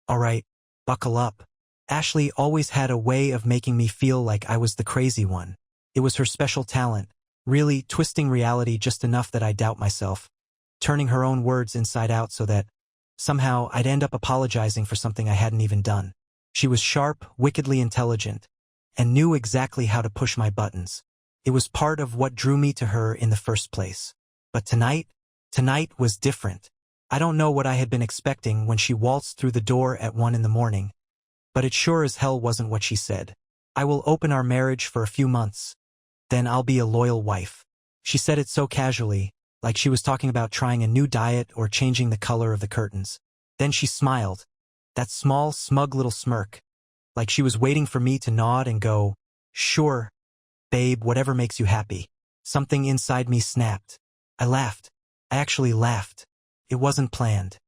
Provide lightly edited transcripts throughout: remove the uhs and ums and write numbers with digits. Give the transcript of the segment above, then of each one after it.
All right, buckle up. Ashley always had a way of making me feel like I was the crazy one. It was her special talent, really twisting reality just enough that I doubt myself, turning her own words inside out so that somehow I'd end up apologizing for something I hadn't even done. She was sharp, wickedly intelligent, and knew exactly how to push my buttons. It was part of what drew me to her in the first place. But tonight was different. I don't know what I had been expecting when she waltzed through the door at 1 in the morning, but it sure as hell wasn't what she said. I will open our marriage for a few months. Then I'll be a loyal wife. She said it so casually, like she was talking about trying a new diet or changing the color of the curtains. Then she smiled, that small, smug little smirk, like she was waiting for me to nod and go, "Sure, babe, whatever makes you happy." Something inside me snapped. I laughed. I actually laughed. It wasn't planned.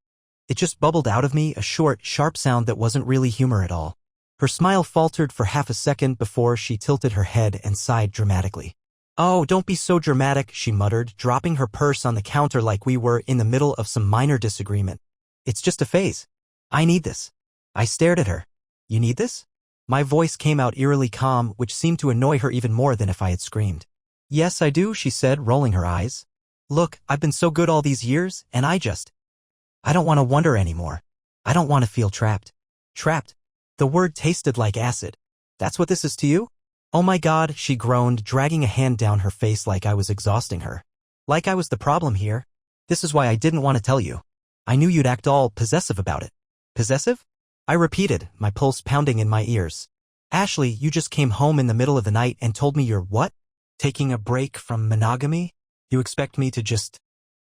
It just bubbled out of me, a short, sharp sound that wasn't really humor at all. Her smile faltered for half a second before she tilted her head and sighed dramatically. "Oh, don't be so dramatic," she muttered, dropping her purse on the counter like we were in the middle of some minor disagreement. "It's just a phase. I need this." I stared at her. "You need this?" My voice came out eerily calm, which seemed to annoy her even more than if I had screamed. "Yes, I do," she said, rolling her eyes. "Look, I've been so good all these years, and I don't want to wonder anymore. I don't want to feel trapped." Trapped? The word tasted like acid. "That's what this is to you?" "Oh my God," she groaned, dragging a hand down her face like I was exhausting her. Like I was the problem here. "This is why I didn't want to tell you. I knew you'd act all possessive about it." "Possessive?" I repeated, my pulse pounding in my ears. "Ashley, you just came home in the middle of the night and told me you're what? Taking a break from monogamy? You expect me to just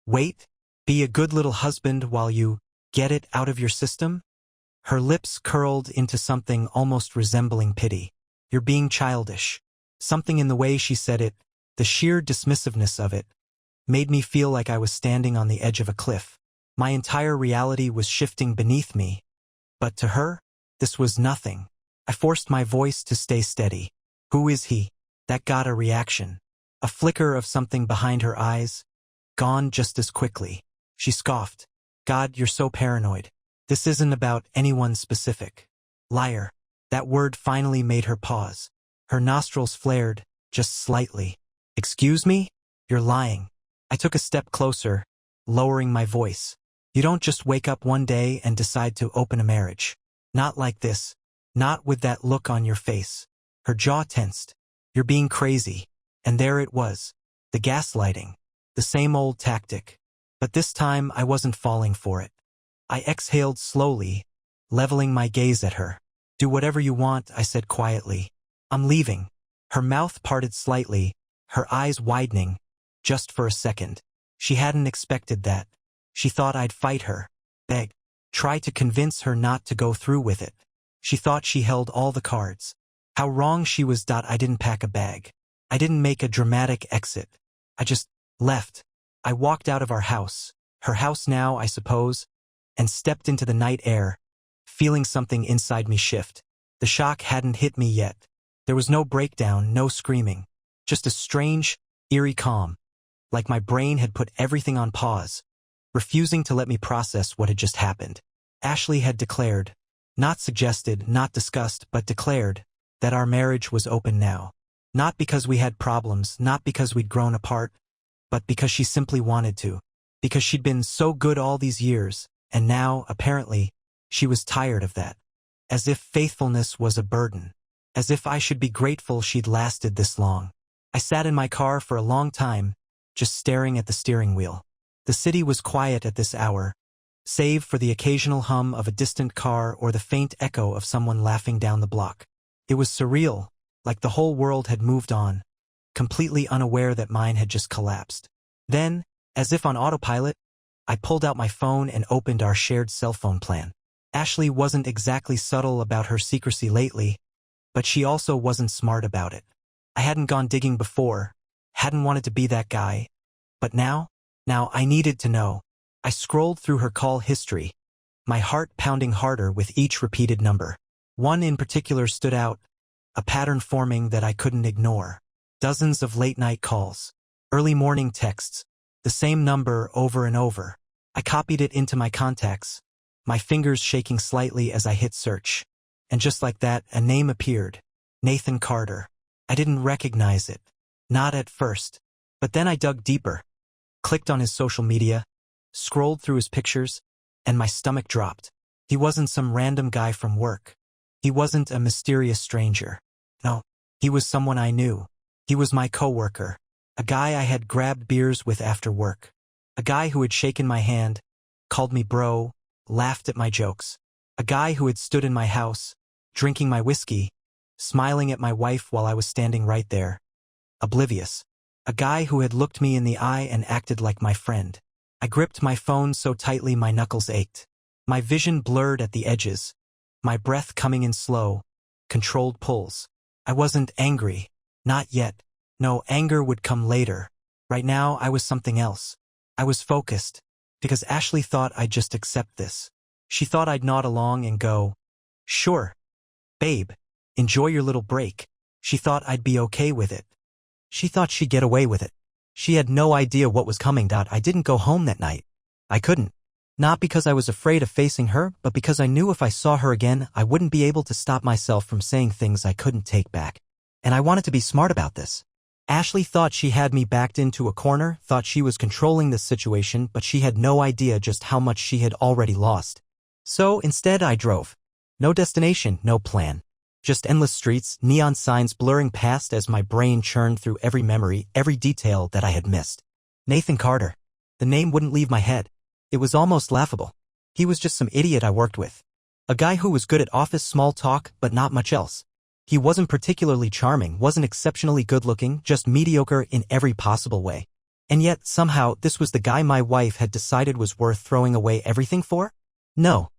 wait? Be a good little husband while you get it out of your system?" Her lips curled into something almost resembling pity. "You're being childish." Something in the way she said it, the sheer dismissiveness of it, made me feel like I was standing on the edge of a cliff. My entire reality was shifting beneath me. But to her, this was nothing. I forced my voice to stay steady. "Who is he?" That got a reaction. A flicker of something behind her eyes. Gone just as quickly. She scoffed. "God, you're so paranoid. This isn't about anyone specific." "Liar." That word finally made her pause. Her nostrils flared, just slightly. "Excuse me? You're lying." I took a step closer, lowering my voice. "You don't just wake up one day and decide to open a marriage. Not like this. Not with that look on your face." Her jaw tensed. "You're being crazy." And there it was. The gaslighting. The same old tactic. But this time I wasn't falling for it. I exhaled slowly, leveling my gaze at her. "Do whatever you want," I said quietly. "I'm leaving." Her mouth parted slightly, her eyes widening, just for a second. She hadn't expected that. She thought I'd fight her, beg, try to convince her not to go through with it. She thought she held all the cards. How wrong she was. I didn't pack a bag. I didn't make a dramatic exit. I just left. I walked out of our house, her house now, I suppose, and stepped into the night air, feeling something inside me shift. The shock hadn't hit me yet. There was no breakdown, no screaming, just a strange, eerie calm, like my brain had put everything on pause, refusing to let me process what had just happened. Ashley had declared, not suggested, not discussed, but declared, that our marriage was open now. Not because we had problems, not because we'd grown apart, but because she simply wanted to. Because she'd been so good all these years, and now, apparently, she was tired of that. As if faithfulness was a burden. As if I should be grateful she'd lasted this long. I sat in my car for a long time, just staring at the steering wheel. The city was quiet at this hour, save for the occasional hum of a distant car or the faint echo of someone laughing down the block. It was surreal, like the whole world had moved on, completely unaware that mine had just collapsed. Then, as if on autopilot, I pulled out my phone and opened our shared cell phone plan. Ashley wasn't exactly subtle about her secrecy lately, but she also wasn't smart about it. I hadn't gone digging before, hadn't wanted to be that guy, but now I needed to know. I scrolled through her call history, my heart pounding harder with each repeated number. One in particular stood out, a pattern forming that I couldn't ignore. Dozens of late-night calls, early morning texts, the same number over and over. I copied it into my contacts, my fingers shaking slightly as I hit search. And just like that, a name appeared. Nathan Carter. I didn't recognize it. Not at first. But then I dug deeper. Clicked on his social media, scrolled through his pictures, and my stomach dropped. He wasn't some random guy from work. He wasn't a mysterious stranger. No, he was someone I knew. He was my coworker. A guy I had grabbed beers with after work. A guy who had shaken my hand, called me bro, laughed at my jokes. A guy who had stood in my house, drinking my whiskey, smiling at my wife while I was standing right there, oblivious. A guy who had looked me in the eye and acted like my friend. I gripped my phone so tightly my knuckles ached. My vision blurred at the edges. My breath coming in slow, controlled pulls. I wasn't angry. Not yet. No, anger would come later. Right now, I was something else. I was focused. Because Ashley thought I'd just accept this. She thought I'd nod along and go, "Sure. Babe, enjoy your little break." She thought I'd be okay with it. She thought she'd get away with it. She had no idea what was coming. I didn't go home that night. I couldn't. Not because I was afraid of facing her, but because I knew if I saw her again, I wouldn't be able to stop myself from saying things I couldn't take back. And I wanted to be smart about this. Ashley thought she had me backed into a corner, thought she was controlling this situation, but she had no idea just how much she had already lost. So instead I drove. No destination, no plan. Just endless streets, neon signs blurring past as my brain churned through every memory, every detail that I had missed. Nathan Carter. The name wouldn't leave my head. It was almost laughable. He was just some idiot I worked with. A guy who was good at office small talk, but not much else. He wasn't particularly charming, wasn't exceptionally good-looking, just mediocre in every possible way. And yet, somehow, this was the guy my wife had decided was worth throwing away everything for? No.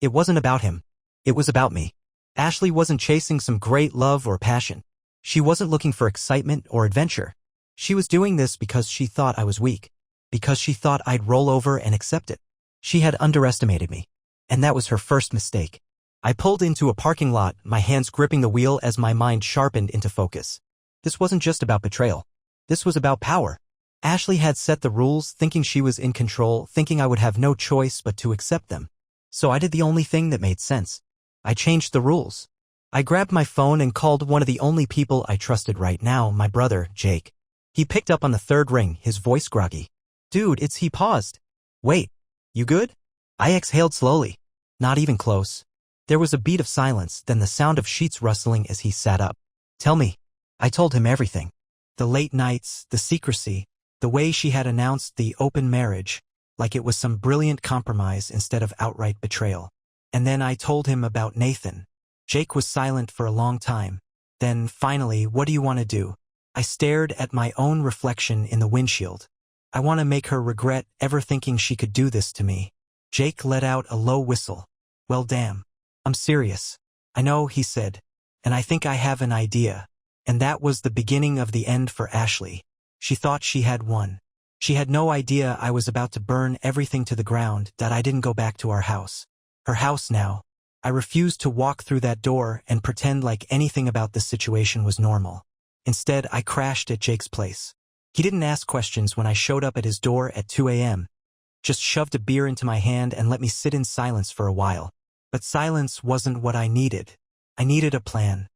It wasn't about him. It was about me. Ashley wasn't chasing some great love or passion. She wasn't looking for excitement or adventure. She was doing this because she thought I was weak. Because she thought I'd roll over and accept it. She had underestimated me. And that was her first mistake. I pulled into a parking lot, my hands gripping the wheel as my mind sharpened into focus. This wasn't just about betrayal. This was about power. Ashley had set the rules, thinking she was in control, thinking I would have no choice but to accept them. So I did the only thing that made sense. I changed the rules. I grabbed my phone and called one of the only people I trusted right now, my brother, Jake. He picked up on the third ring, his voice groggy. "Dude, he paused. Wait, you good?" I exhaled slowly. Not even close. There was a beat of silence, then the sound of sheets rustling as he sat up. "Tell me." I told him everything. The late nights, the secrecy, the way she had announced the open marriage, like it was some brilliant compromise instead of outright betrayal. And then I told him about Nathan. Jake was silent for a long time. Then, finally, "What do you want to do?" I stared at my own reflection in the windshield. "I want to make her regret ever thinking she could do this to me." Jake let out a low whistle. "Well, damn. I'm serious." "I know," he said. "And I think I have an idea." And that was the beginning of the end for Ashley. She thought she had won. She had no idea I was about to burn everything to the ground, that I didn't go back to our house. Her house now. I refused to walk through that door and pretend like anything about this situation was normal. Instead, I crashed at Jake's place. He didn't ask questions when I showed up at his door at 2 a.m. Just shoved a beer into my hand and let me sit in silence for a while. But silence wasn't what I needed. I needed a plan.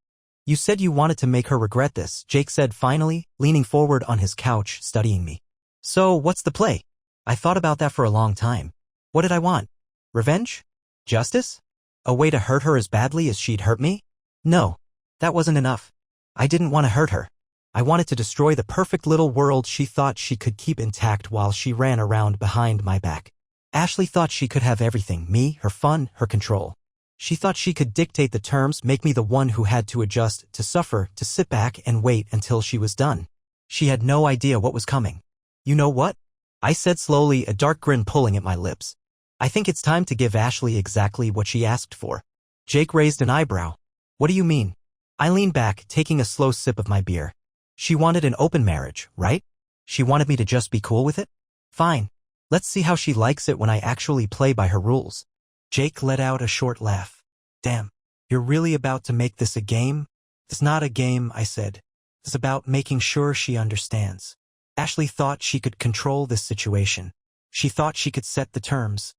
"You said you wanted to make her regret this," Jake said finally, leaning forward on his couch, studying me. "So, what's the play?" I thought about that for a long time. What did I want? Revenge? Justice? A way to hurt her as badly as she'd hurt me? No, that wasn't enough. I didn't want to hurt her. I wanted to destroy the perfect little world she thought she could keep intact while she ran around behind my back. Ashley thought she could have everything, me, her fun, her control. She thought she could dictate the terms, make me the one who had to adjust, to suffer, to sit back and wait until she was done. She had no idea what was coming. "You know what?" I said slowly, a dark grin pulling at my lips. "I think it's time to give Ashley exactly what she asked for." Jake raised an eyebrow. "What do you mean?" I leaned back, taking a slow sip of my beer. "She wanted an open marriage, right? She wanted me to just be cool with it? Fine. Let's see how she likes it when I actually play by her rules." Jake let out a short laugh. "Damn, you're really about to make this a game?" "It's not a game," I said. "It's about making sure she understands." Ashley thought she could control this situation. She thought she could set the terms.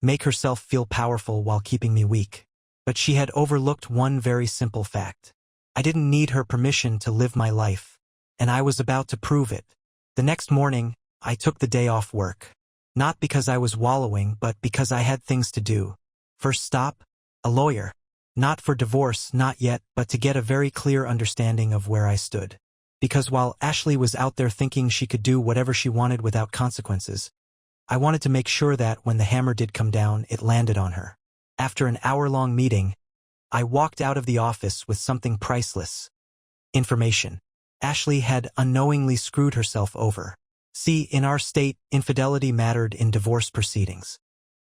make herself feel powerful while keeping me weak. But she had overlooked one very simple fact. I didn't need her permission to live my life, and I was about to prove it. The next morning, I took the day off work. Not because I was wallowing, but because I had things to do. First stop, a lawyer. Not for divorce, not yet, but to get a very clear understanding of where I stood. Because while Ashley was out there thinking she could do whatever she wanted without consequences, I wanted to make sure that when the hammer did come down, it landed on her. After an hour-long meeting, I walked out of the office with something priceless. Information. Ashley had unknowingly screwed herself over. See, in our state, infidelity mattered in divorce proceedings.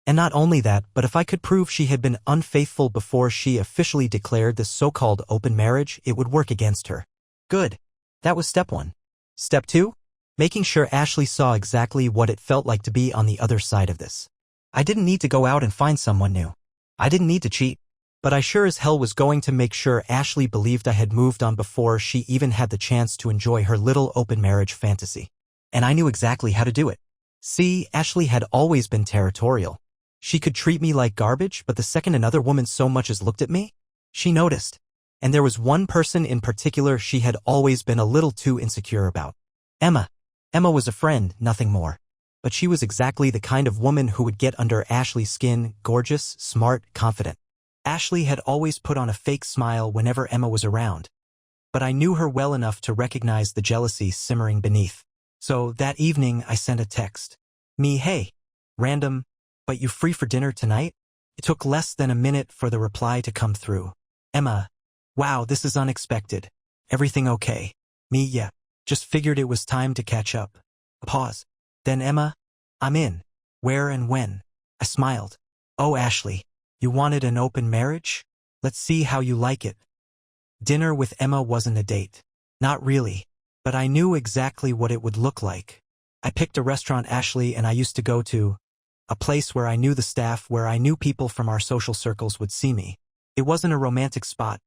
And not only that, but if I could prove she had been unfaithful before she officially declared the so-called open marriage, it would work against her. Good. That was step 1. Step 2? Making sure Ashley saw exactly what it felt like to be on the other side of this. I didn't need to go out and find someone new. I didn't need to cheat. But I sure as hell was going to make sure Ashley believed I had moved on before she even had the chance to enjoy her little open marriage fantasy. And I knew exactly how to do it. See, Ashley had always been territorial. She could treat me like garbage, but the second another woman so much as looked at me, she noticed. And there was one person in particular she had always been a little too insecure about. Emma. Emma was a friend, nothing more. But she was exactly the kind of woman who would get under Ashley's skin, gorgeous, smart, confident. Ashley had always put on a fake smile whenever Emma was around. But I knew her well enough to recognize the jealousy simmering beneath. So that evening I sent a text. Me, hey. Random. But you free for dinner tonight? It took less than a minute for the reply to come through. Emma. Wow, this is unexpected. Everything okay? Me, yeah. Just figured it was time to catch up. A pause. Then Emma. I'm in. Where and when? I smiled. Oh, Ashley. You wanted an open marriage? Let's see how you like it. Dinner with Emma wasn't a date. Not really. But I knew exactly what it would look like. I picked a restaurant Ashley and I used to go to. A place where I knew the staff, where I knew people from our social circles would see me. It wasn't a romantic spot.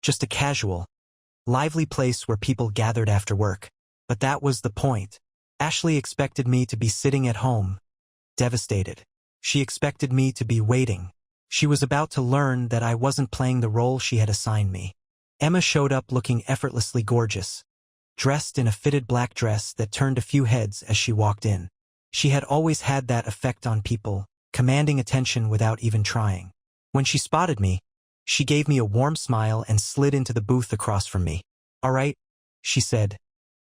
Just a casual, lively place where people gathered after work. But that was the point. Ashley expected me to be sitting at home, devastated. She expected me to be waiting. She was about to learn that I wasn't playing the role she had assigned me. Emma showed up looking effortlessly gorgeous, dressed in a fitted black dress that turned a few heads as she walked in. She had always had that effect on people, commanding attention without even trying. When she spotted me, she gave me a warm smile and slid into the booth across from me. All right, she said,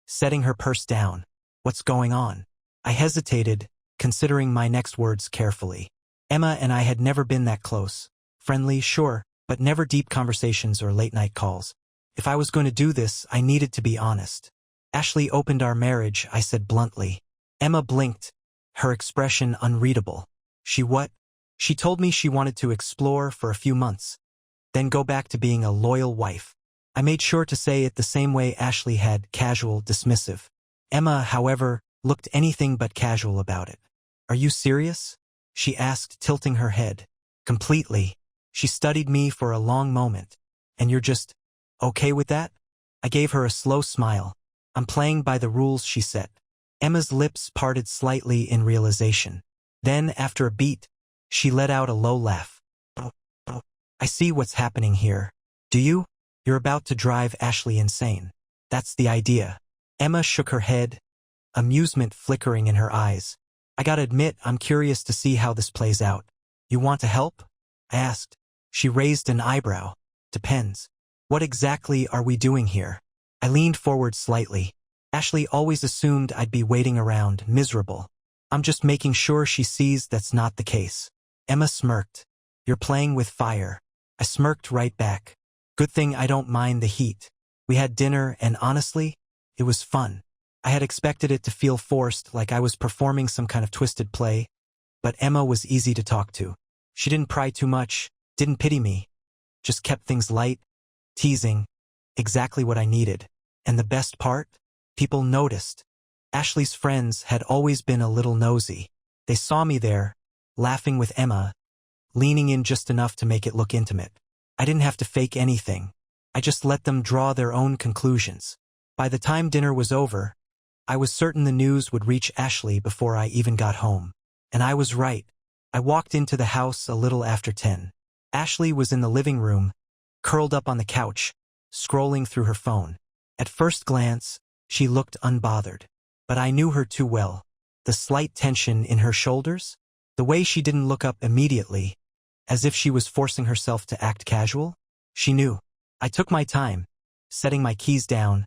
setting her purse down. What's going on? I hesitated, considering my next words carefully. Emma and I had never been that close. Friendly, sure, but never deep conversations or late-night calls. If I was going to do this, I needed to be honest. Ashley opened our marriage, I said bluntly. Emma blinked, her expression unreadable. She what? She told me she wanted to explore for a few months, then go back to being a loyal wife. I made sure to say it the same way Ashley had, casual, dismissive. Emma, however, looked anything but casual about it. Are you serious? She asked, tilting her head. Completely. She studied me for a long moment. And you're just okay with that? I gave her a slow smile. I'm playing by the rules she set. Emma's lips parted slightly in realization. Then, after a beat, she let out a low laugh. I see what's happening here. Do you? You're about to drive Ashley insane. That's the idea. Emma shook her head, amusement flickering in her eyes. I gotta admit, I'm curious to see how this plays out. You want to help? I asked. She raised an eyebrow. Depends. What exactly are we doing here? I leaned forward slightly. Ashley always assumed I'd be waiting around, miserable. I'm just making sure she sees that's not the case. Emma smirked. You're playing with fire. I smirked right back. Good thing I don't mind the heat. We had dinner and honestly, it was fun. I had expected it to feel forced, like I was performing some kind of twisted play, but Emma was easy to talk to. She didn't pry too much, didn't pity me, just kept things light, teasing, exactly what I needed. And the best part? People noticed. Ashley's friends had always been a little nosy. They saw me there, laughing with Emma, leaning in just enough to make it look intimate. I didn't have to fake anything. I just let them draw their own conclusions. By the time dinner was over, I was certain the news would reach Ashley before I even got home. And I was right. I walked into the house a little after 10. Ashley was in the living room, curled up on the couch, scrolling through her phone. At first glance, she looked unbothered. But I knew her too well. The slight tension in her shoulders, the way she didn't look up immediately, as if she was forcing herself to act casual. She knew. I took my time, setting my keys down,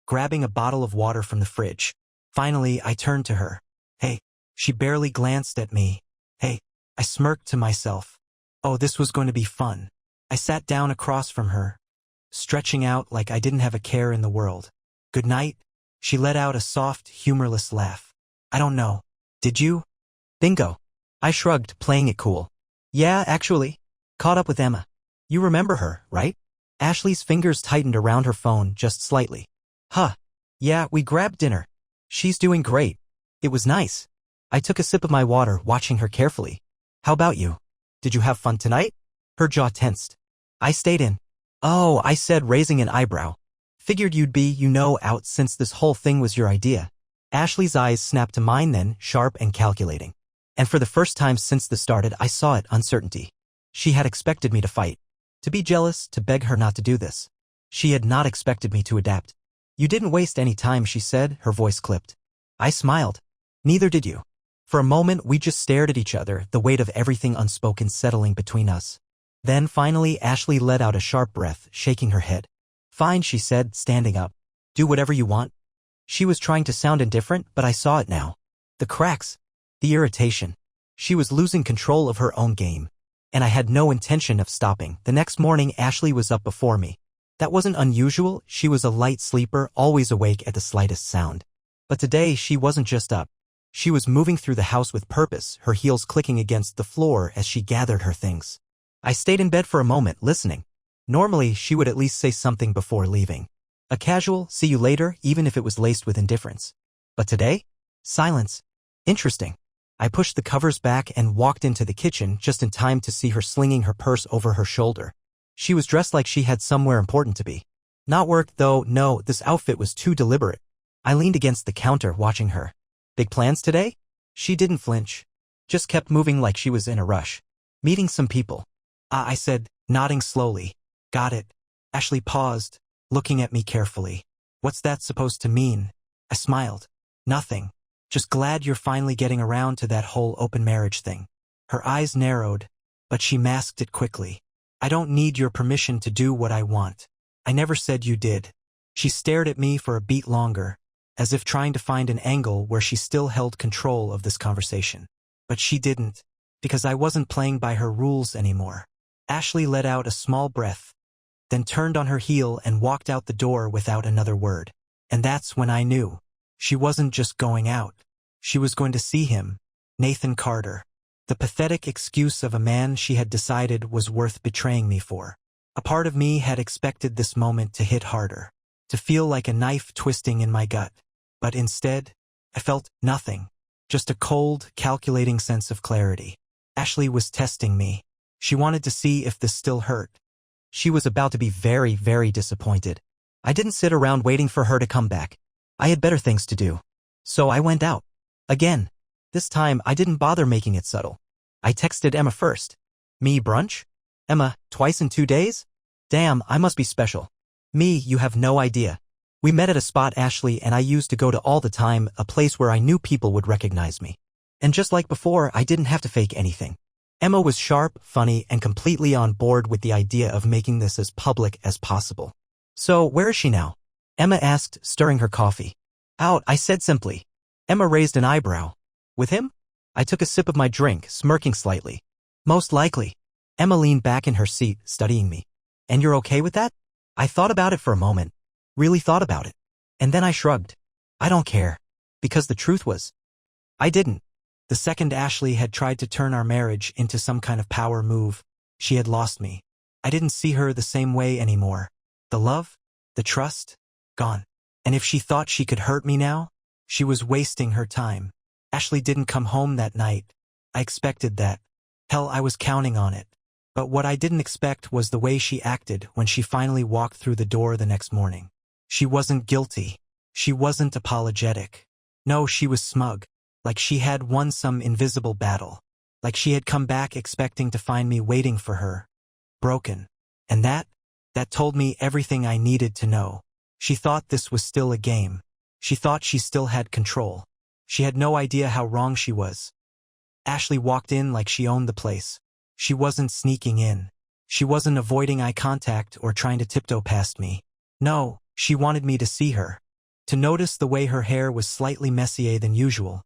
grabbing a bottle of water from the fridge. Finally, I turned to her. Hey. She barely glanced at me. Hey. I smirked to myself. Oh, this was going to be fun. I sat down across from her, stretching out like I didn't have a care in the world. Good night. She let out a soft, humorless laugh. I don't know. Did you? Bingo. I shrugged, playing it cool. Yeah, actually. Caught up with Emma. You remember her, right? Ashley's fingers tightened around her phone just slightly. Huh. Yeah, we grabbed dinner. She's doing great. It was nice. I took a sip of my water, watching her carefully. How about you? Did you have fun tonight? Her jaw tensed. I stayed in. Oh, I said, raising an eyebrow. Figured you'd be, out since this whole thing was your idea. Ashley's eyes snapped to mine then, sharp and calculating. And for the first time since the started, I saw it, uncertainty. She had expected me to fight. To be jealous, to beg her not to do this. She had not expected me to adapt. You didn't waste any time, she said, her voice clipped. I smiled. Neither did you. For a moment, we just stared at each other, the weight of everything unspoken settling between us. Then, finally, Ashley let out a sharp breath, shaking her head. Fine, she said, standing up. Do whatever you want. She was trying to sound indifferent, but I saw it now. The cracks. The irritation. She was losing control of her own game. And I had no intention of stopping. The next morning, Ashley was up before me. That wasn't unusual. She was a light sleeper, always awake at the slightest sound. But today, she wasn't just up. She was moving through the house with purpose, her heels clicking against the floor as she gathered her things. I stayed in bed for a moment, listening. Normally, she would at least say something before leaving. A casual, see you later, even if it was laced with indifference. But today? Silence. Interesting. I pushed the covers back and walked into the kitchen just in time to see her slinging her purse over her shoulder. She was dressed like she had somewhere important to be. Not work, though. No, this outfit was too deliberate. I leaned against the counter, watching her. Big plans today? She didn't flinch. Just kept moving like she was in a rush. Meeting some people. I said, nodding slowly. Got it. Ashley paused, looking at me carefully. What's that supposed to mean? I smiled. Nothing. Just glad you're finally getting around to that whole open marriage thing. Her eyes narrowed, but she masked it quickly. I don't need your permission to do what I want. I never said you did. She stared at me for a beat longer, as if trying to find an angle where she still held control of this conversation. But she didn't, because I wasn't playing by her rules anymore. Ashley let out a small breath, then turned on her heel and walked out the door without another word. And that's when I knew. She wasn't just going out. She was going to see him, Nathan Carter. The pathetic excuse of a man she had decided was worth betraying me for. A part of me had expected this moment to hit harder, to feel like a knife twisting in my gut. But instead, I felt nothing, just a cold, calculating sense of clarity. Ashley was testing me. She wanted to see if this still hurt. She was about to be very, very disappointed. I didn't sit around waiting for her to come back. I had better things to do. So I went out. Again. This time, I didn't bother making it subtle. I texted Emma first. Me brunch? Emma, twice in 2 days? Damn, I must be special. Me, you have no idea. We met at a spot Ashley and I used to go to all the time, a place where I knew people would recognize me. And just like before, I didn't have to fake anything. Emma was sharp, funny, and completely on board with the idea of making this as public as possible. So, where is she now? Emma asked, stirring her coffee. Out, I said simply. Emma raised an eyebrow. With him? I took a sip of my drink, smirking slightly. Most likely. Emma leaned back in her seat, studying me. And you're okay with that? I thought about it for a moment. Really thought about it. And then I shrugged. I don't care. Because the truth was, I didn't. The second Ashley had tried to turn our marriage into some kind of power move, she had lost me. I didn't see her the same way anymore. The love, the trust, gone. And if she thought she could hurt me now, she was wasting her time. Ashley didn't come home that night. I expected that. Hell, I was counting on it. But what I didn't expect was the way she acted when she finally walked through the door the next morning. She wasn't guilty. She wasn't apologetic. No, she was smug, like she had won some invisible battle. Like she had come back expecting to find me waiting for her. Broken. And that told me everything I needed to know. She thought this was still a game. She thought she still had control. She had no idea how wrong she was. Ashley walked in like she owned the place. She wasn't sneaking in. She wasn't avoiding eye contact or trying to tiptoe past me. No, she wanted me to see her. To notice the way her hair was slightly messier than usual.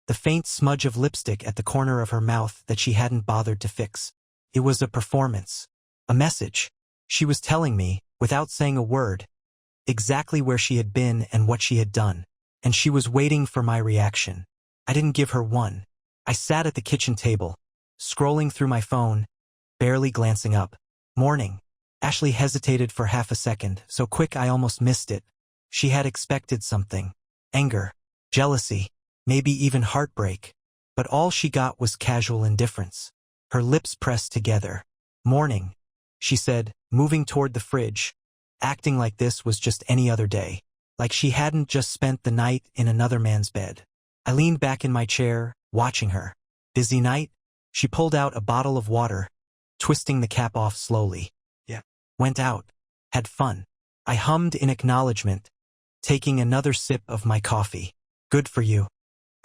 The faint smudge of lipstick at the corner of her mouth that she hadn't bothered to fix. It was a performance. A message. She was telling me, without saying a word, exactly where she had been and what she had done. And she was waiting for my reaction. I didn't give her one. I sat at the kitchen table, scrolling through my phone, barely glancing up. Morning. Ashley hesitated for half a second, so quick I almost missed it. She had expected something. Anger, jealousy, maybe even heartbreak. But all she got was casual indifference. Her lips pressed together. Morning, she said, moving toward the fridge, acting like this was just any other day. Like she hadn't just spent the night in another man's bed. I leaned back in my chair, watching her. Busy night? She pulled out a bottle of water, twisting the cap off slowly. Yeah. Went out. Had fun. I hummed in acknowledgement, taking another sip of my coffee. Good for you.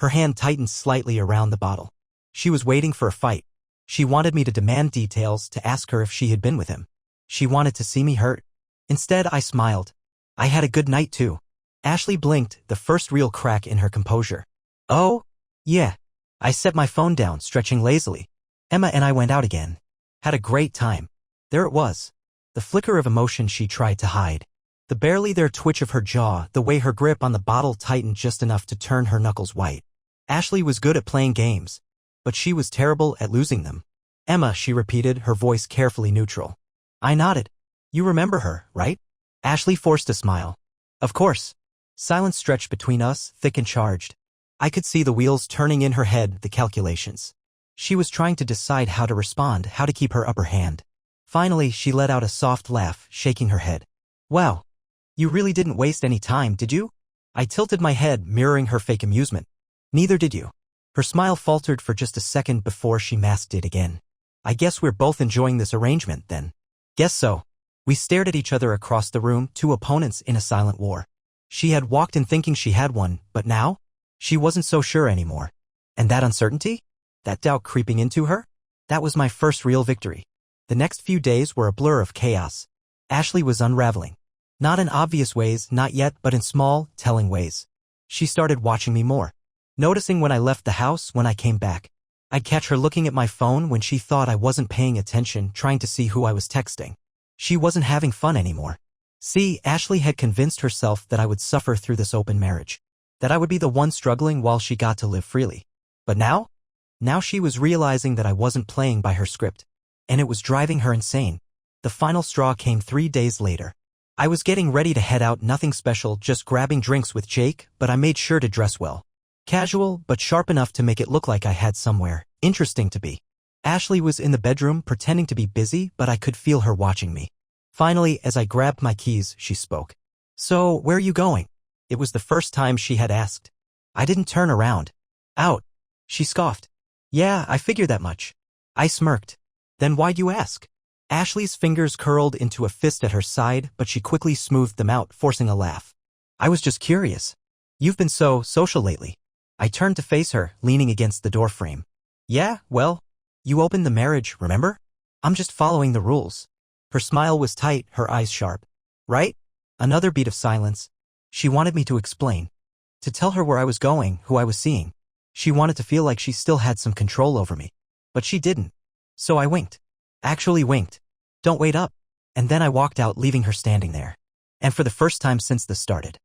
Her hand tightened slightly around the bottle. She was waiting for a fight. She wanted me to demand details, to ask her if she had been with him. She wanted to see me hurt. Instead, I smiled. I had a good night too. Ashley blinked, the first real crack in her composure. Oh? Yeah. I set my phone down, stretching lazily. Emma and I went out again. Had a great time. There it was. The flicker of emotion she tried to hide. The barely there twitch of her jaw, the way her grip on the bottle tightened just enough to turn her knuckles white. Ashley was good at playing games, but she was terrible at losing them. Emma, she repeated, her voice carefully neutral. I nodded. You remember her, right? Ashley forced a smile. Of course. Silence stretched between us, thick and charged. I could see the wheels turning in her head, the calculations. She was trying to decide how to respond, how to keep her upper hand. Finally, she let out a soft laugh, shaking her head. Wow. You really didn't waste any time, did you? I tilted my head, mirroring her fake amusement. Neither did you. Her smile faltered for just a second before she masked it again. I guess we're both enjoying this arrangement, then. Guess so. We stared at each other across the room, two opponents in a silent war. She had walked in thinking she had one, but now? She wasn't so sure anymore. And that uncertainty? That doubt creeping into her? That was my first real victory. The next few days were a blur of chaos. Ashley was unraveling. Not in obvious ways, not yet, but in small, telling ways. She started watching me more. Noticing when I left the house, when I came back. I'd catch her looking at my phone when she thought I wasn't paying attention, trying to see who I was texting. She wasn't having fun anymore. See, Ashley had convinced herself that I would suffer through this open marriage. That I would be the one struggling while she got to live freely. But now? Now she was realizing that I wasn't playing by her script. And it was driving her insane. The final straw came 3 days later. I was getting ready to head out, nothing special, just grabbing drinks with Jake, but I made sure to dress well. Casual, but sharp enough to make it look like I had somewhere interesting to be. Ashley was in the bedroom pretending to be busy, but I could feel her watching me. Finally, as I grabbed my keys, she spoke. So, where are you going? It was the first time she had asked. I didn't turn around. Out. She scoffed. Yeah, I figured that much. I smirked. Then why'd you ask? Ashley's fingers curled into a fist at her side, but she quickly smoothed them out, forcing a laugh. I was just curious. You've been so social lately. I turned to face her, leaning against the doorframe. Yeah, well, you opened the marriage, remember? I'm just following the rules. Her smile was tight, her eyes sharp. Right? Another beat of silence. She wanted me to explain. To tell her where I was going, who I was seeing. She wanted to feel like she still had some control over me. But she didn't. So I winked. Actually winked. Don't wait up. And then I walked out, leaving her standing there. And for the first time since this started.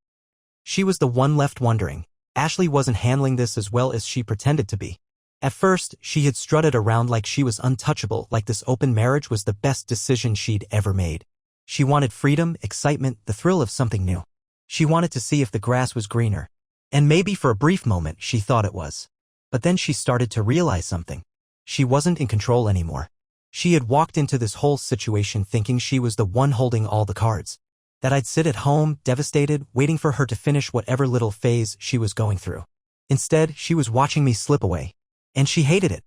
She was the one left wondering. Ashley wasn't handling this as well as she pretended to be. At first, she had strutted around like she was untouchable, like this open marriage was the best decision she'd ever made. She wanted freedom, excitement, the thrill of something new. She wanted to see if the grass was greener. And maybe for a brief moment she thought it was. But then she started to realize something. She wasn't in control anymore. She had walked into this whole situation thinking she was the one holding all the cards. That I'd sit at home, devastated, waiting for her to finish whatever little phase she was going through. Instead, she was watching me slip away. And she hated it.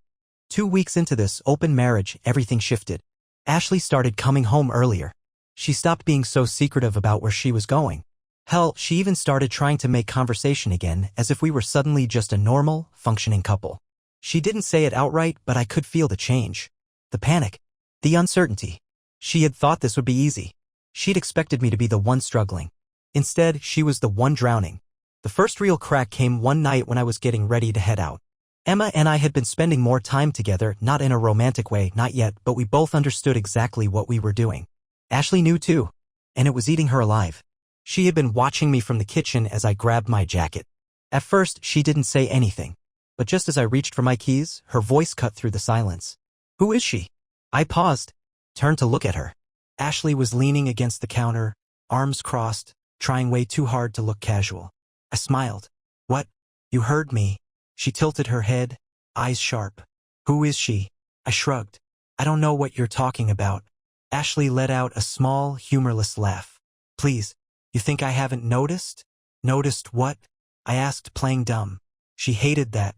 2 weeks into this open marriage, everything shifted. Ashley started coming home earlier. She stopped being so secretive about where she was going. Hell, she even started trying to make conversation again, as if we were suddenly just a normal, functioning couple. She didn't say it outright, but I could feel the change. The panic. The uncertainty. She had thought this would be easy. She'd expected me to be the one struggling. Instead, she was the one drowning. The first real crack came one night when I was getting ready to head out. Emma and I had been spending more time together, not in a romantic way, not yet, but we both understood exactly what we were doing. Ashley knew too, and it was eating her alive. She had been watching me from the kitchen as I grabbed my jacket. At first, she didn't say anything, but just as I reached for my keys, her voice cut through the silence. Who is she? I paused, turned to look at her. Ashley was leaning against the counter, arms crossed, trying way too hard to look casual. I smiled. What? You heard me. She tilted her head, eyes sharp. Who is she? I shrugged. I don't know what you're talking about. Ashley let out a small, humorless laugh. Please, you think I haven't noticed? Noticed what? I asked, playing dumb. She hated that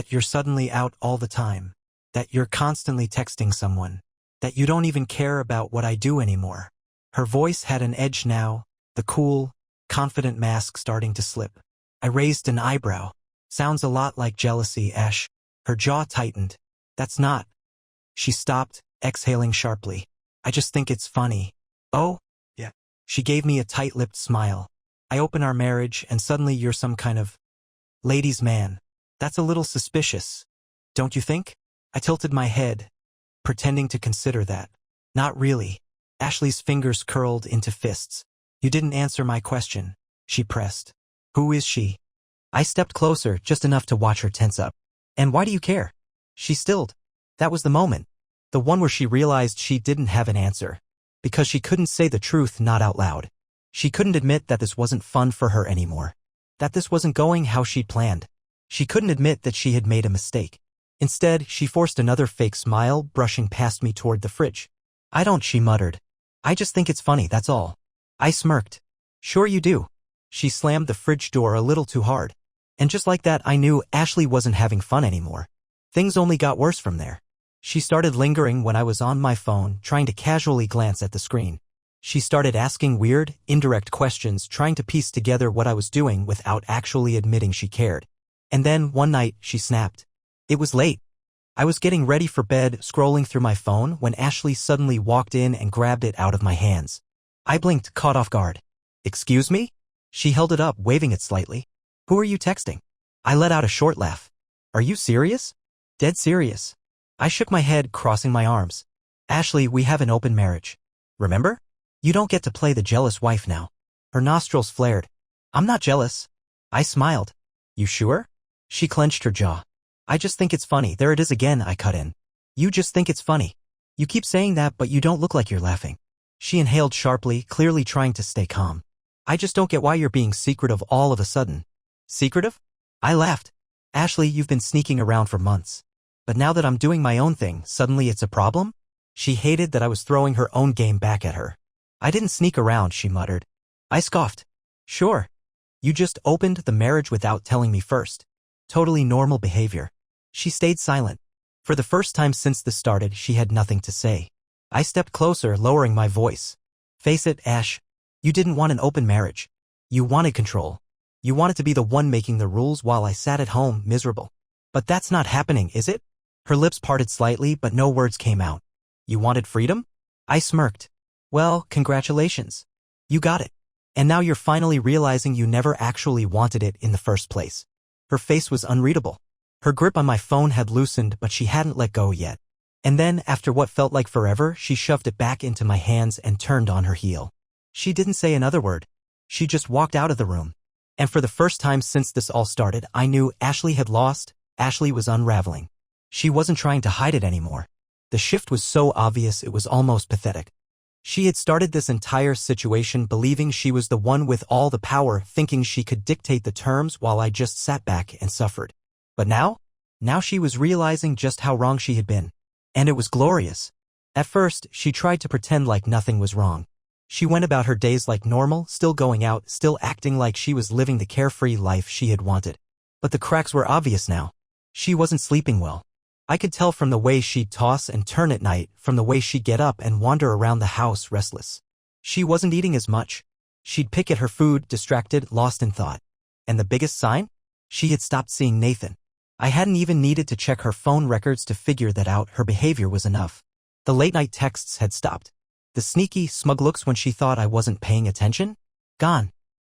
you're suddenly out all the time, that you're constantly texting someone, that you don't even care about what I do anymore. Her voice had an edge now, the cool, confident mask starting to slip. I raised an eyebrow. Sounds a lot like jealousy, Ash. Her jaw tightened. That's not. She stopped, exhaling sharply. I just think it's funny. Oh? Yeah. She gave me a tight-lipped smile. I open our marriage and suddenly you're some kind of ladies' man. That's a little suspicious. Don't you think? I tilted my head, pretending to consider that. Not really. Ashley's fingers curled into fists. You didn't answer my question, she pressed. Who is she? I stepped closer, just enough to watch her tense up. And why do you care? She stilled. That was the moment. The one where she realized she didn't have an answer. Because she couldn't say the truth, not out loud. She couldn't admit that this wasn't fun for her anymore. That this wasn't going how she'd planned. She couldn't admit that she had made a mistake. Instead, she forced another fake smile, brushing past me toward the fridge. I don't, she muttered. I just think it's funny, that's all. I smirked. Sure you do. She slammed the fridge door a little too hard. And just like that, I knew Ashley wasn't having fun anymore. Things only got worse from there. She started lingering when I was on my phone, trying to casually glance at the screen. She started asking weird, indirect questions, trying to piece together what I was doing without actually admitting she cared. And then, one night, she snapped. It was late. I was getting ready for bed, scrolling through my phone, when Ashley suddenly walked in and grabbed it out of my hands. I blinked, caught off guard. Excuse me? She held it up, waving it slightly. Who are you texting? I let out a short laugh. Are you serious? Dead serious. I shook my head, crossing my arms. Ashley, we have an open marriage. Remember? You don't get to play the jealous wife now. Her nostrils flared. I'm not jealous. I smiled. You sure? She clenched her jaw. I just think it's funny. There it is again, I cut in. You just think it's funny. You keep saying that, but you don't look like you're laughing. She inhaled sharply, clearly trying to stay calm. I just don't get why you're being secretive all of a sudden. Secretive? I laughed. Ashley, you've been sneaking around for months. But now that I'm doing my own thing, suddenly it's a problem? She hated that I was throwing her own game back at her. I didn't sneak around, she muttered. I scoffed. Sure. You just opened the marriage without telling me first. Totally normal behavior. She stayed silent. For the first time since this started, she had nothing to say. I stepped closer, lowering my voice. Face it, Ash. You didn't want an open marriage. You wanted control. You wanted to be the one making the rules while I sat at home, miserable. But that's not happening, is it? Her lips parted slightly, but no words came out. You wanted freedom? I smirked. Well, congratulations. You got it. And now you're finally realizing you never actually wanted it in the first place. Her face was unreadable. Her grip on my phone had loosened, but she hadn't let go yet. And then, after what felt like forever, she shoved it back into my hands and turned on her heel. She didn't say another word. She just walked out of the room. And for the first time since this all started, I knew Ashley had lost. Ashley was unraveling. She wasn't trying to hide it anymore. The shift was so obvious it was almost pathetic. She had started this entire situation believing she was the one with all the power, thinking she could dictate the terms while I just sat back and suffered. But now she was realizing just how wrong she had been. And it was glorious. At first, she tried to pretend like nothing was wrong. She went about her days like normal, still going out, still acting like she was living the carefree life she had wanted. But the cracks were obvious now. She wasn't sleeping well. I could tell from the way she'd toss and turn at night, from the way she'd get up and wander around the house restless. She wasn't eating as much. She'd pick at her food, distracted, lost in thought. And the biggest sign? She had stopped seeing Nathan. I hadn't even needed to check her phone records to figure that out. Her behavior was enough. The late-night texts had stopped. The sneaky, smug looks when she thought I wasn't paying attention? Gone.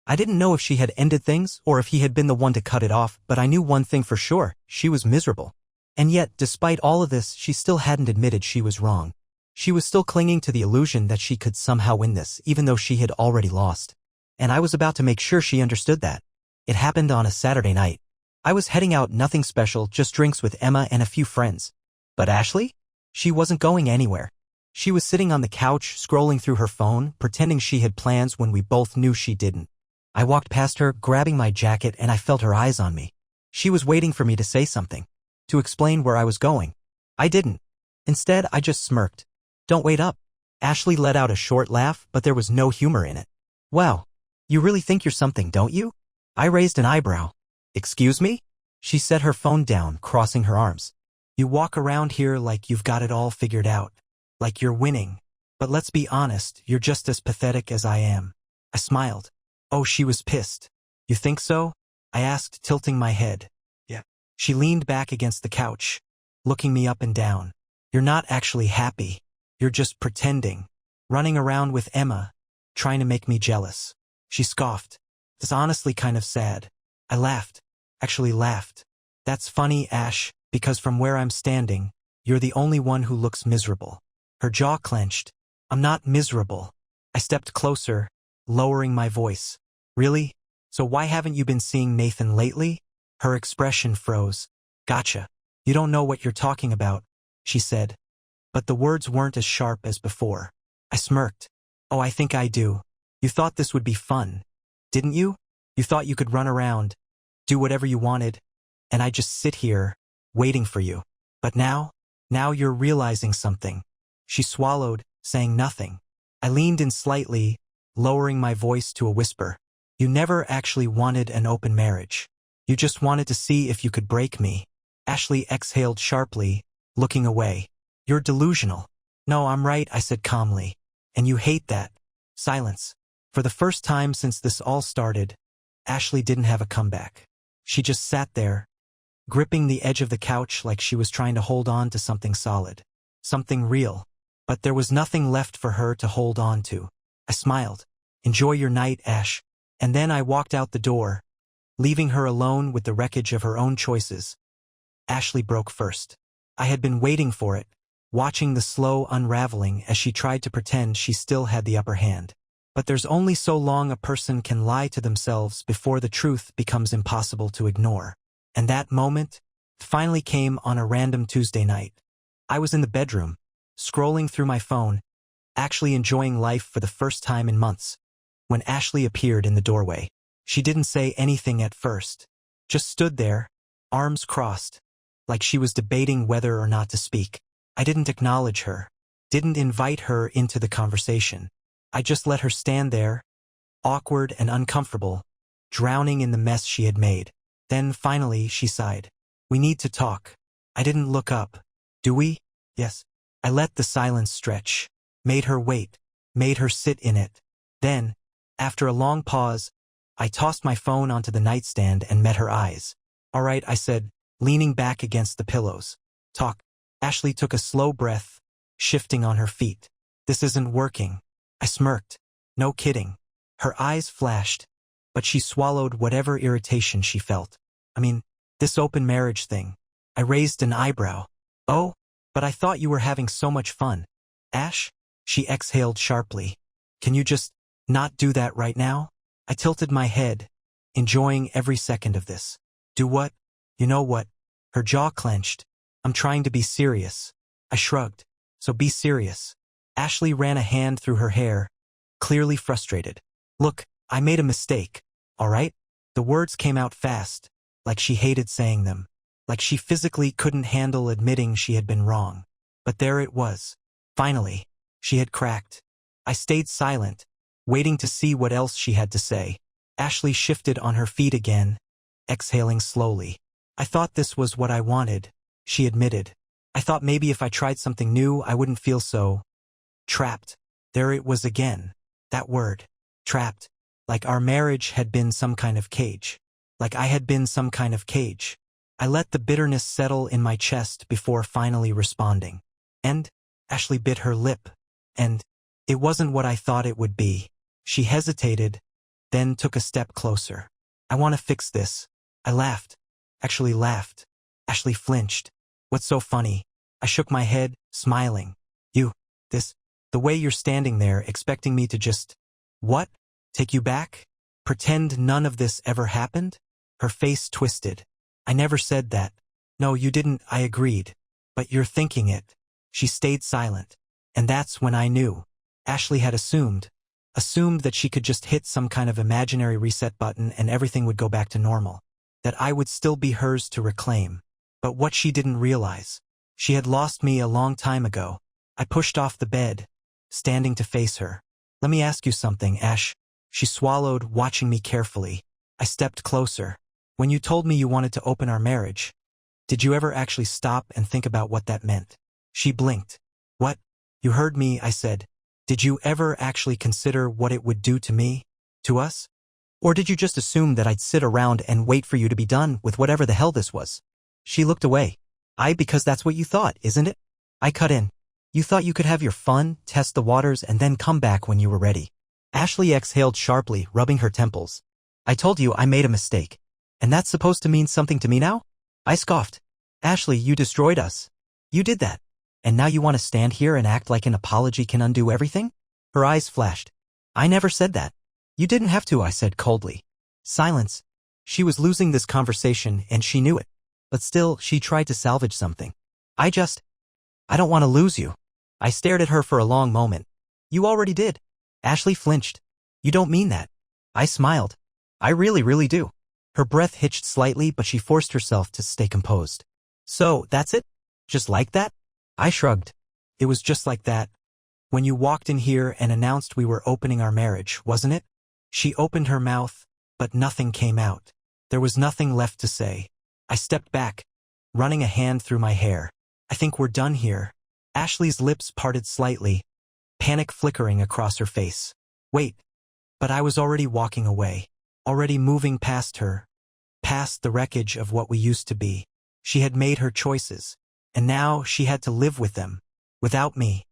I didn't know if she had ended things or if he had been the one to cut it off, but I knew one thing for sure: she was miserable. And yet, despite all of this, she still hadn't admitted she was wrong. She was still clinging to the illusion that she could somehow win this, even though she had already lost. And I was about to make sure she understood that. It happened on a Saturday night. I was heading out, nothing special, just drinks with Emma and a few friends. But Ashley? She wasn't going anywhere. She was sitting on the couch, scrolling through her phone, pretending she had plans when we both knew she didn't. I walked past her, grabbing my jacket, and I felt her eyes on me. She was waiting for me to say something, to explain where I was going. I didn't. Instead, I just smirked. "Don't wait up." Ashley let out a short laugh, but there was no humor in it. "Wow, you really think you're something, don't you?" I raised an eyebrow. "Excuse me?" She set her phone down, crossing her arms. "You walk around here like you've got it all figured out, like you're winning. But let's be honest, you're just as pathetic as I am." I smiled. Oh, she was pissed. "You think so?" I asked, tilting my head. "Yeah." She leaned back against the couch, looking me up and down. "You're not actually happy. You're just pretending. Running around with Emma, trying to make me jealous." She scoffed. "It's honestly kind of sad." I laughed. Actually laughed. "That's funny, Ash, because from where I'm standing, you're the only one who looks miserable." Her jaw clenched. "I'm not miserable." I stepped closer, lowering my voice. "Really? So why haven't you been seeing Nathan lately?" Her expression froze. "Gotcha. You don't know what you're talking about," she said. But the words weren't as sharp as before. I smirked. "Oh, I think I do. You thought this would be fun, didn't you? You thought you could run around, do whatever you wanted, and I'd just sit here, waiting for you. But now you're realizing something." She swallowed, saying nothing. I leaned in slightly, lowering my voice to a whisper. "You never actually wanted an open marriage. You just wanted to see if you could break me." Ashley exhaled sharply, looking away. "You're delusional." "No, I'm right," I said calmly. "And you hate that." Silence. For the first time since this all started, Ashley didn't have a comeback. She just sat there, gripping the edge of the couch like she was trying to hold on to something solid, something real. But there was nothing left for her to hold on to. I smiled. "Enjoy your night, Ash." And then I walked out the door, leaving her alone with the wreckage of her own choices. Ashley broke first. I had been waiting for it, watching the slow unraveling as she tried to pretend she still had the upper hand. But there's only so long a person can lie to themselves before the truth becomes impossible to ignore. And that moment finally came on a random Tuesday night. I was in the bedroom, scrolling through my phone, actually enjoying life for the first time in months, when Ashley appeared in the doorway. She didn't say anything at first, just stood there, arms crossed, like she was debating whether or not to speak. I didn't acknowledge her, didn't invite her into the conversation. I just let her stand there, awkward and uncomfortable, drowning in the mess she had made. Then finally she sighed. "We need to talk." I didn't look up. "Do we?" "Yes." I let the silence stretch, made her wait, made her sit in it. Then, after a long pause, I tossed my phone onto the nightstand and met her eyes. "All right," I said, leaning back against the pillows. "Talk." Ashley took a slow breath, shifting on her feet. "This isn't working." I smirked. "No kidding." Her eyes flashed, but she swallowed whatever irritation she felt. "I mean, this open marriage thing." I raised an eyebrow. "Oh, but I thought you were having so much fun." "Ash?" She exhaled sharply. "Can you just not do that right now?" I tilted my head, enjoying every second of this. "Do what?" "You know what?" Her jaw clenched. "I'm trying to be serious." I shrugged. "So be serious." Ashley ran a hand through her hair, clearly frustrated. "Look, I made a mistake, all right?" The words came out fast, like she hated saying them, like she physically couldn't handle admitting she had been wrong. But there it was. Finally, she had cracked. I stayed silent, waiting to see what else she had to say. Ashley shifted on her feet again, exhaling slowly. "I thought this was what I wanted," she admitted. I thought maybe if I tried something new, I wouldn't feel so trapped. There it was again. That word. Trapped. Like our marriage had been some kind of cage. Like I had been some kind of cage. I let the bitterness settle in my chest before finally responding. And Ashley bit her lip. And it wasn't what I thought it would be. She hesitated, then took a step closer. I want to fix this. I laughed. Actually laughed. Ashley flinched. What's so funny? I shook my head, smiling. The way you're standing there expecting me to just, what? Take you back? Pretend none of this ever happened? Her face twisted. I never said that. No, you didn't, I agreed. But you're thinking it. She stayed silent. And that's when I knew. Ashley had assumed that she could just hit some kind of imaginary reset button and everything would go back to normal. That I would still be hers to reclaim. But what she didn't realize, she had lost me a long time ago. I pushed off the bed, standing to face her. Let me ask you something, Ash. She swallowed, watching me carefully. I stepped closer. When you told me you wanted to open our marriage, did you ever actually stop and think about what that meant? She blinked. What? You heard me, I said. Did you ever actually consider what it would do to me? To us? Or did you just assume that I'd sit around and wait for you to be done with whatever the hell this was? She looked away. Because that's what you thought, isn't it? I cut in. You thought you could have your fun, test the waters, and then come back when you were ready. Ashley exhaled sharply, rubbing her temples. I told you I made a mistake. And that's supposed to mean something to me now? I scoffed. Ashley, you destroyed us. You did that. And now you want to stand here and act like an apology can undo everything? Her eyes flashed. I never said that. You didn't have to, I said coldly. Silence. She was losing this conversation and she knew it. But still, she tried to salvage something. I don't want to lose you. I stared at her for a long moment. You already did. Ashley flinched. You don't mean that. I smiled. I really do. Her breath hitched slightly, but she forced herself to stay composed. So, that's it? Just like that? I shrugged. It was just like that. When you walked in here and announced we were opening our marriage, wasn't it? She opened her mouth, but nothing came out. There was nothing left to say. I stepped back, running a hand through my hair. I think we're done here. Ashley's lips parted slightly, panic flickering across her face. Wait. But I was already walking away, already moving past her, past the wreckage of what we used to be. She had made her choices, and now she had to live with them, without me.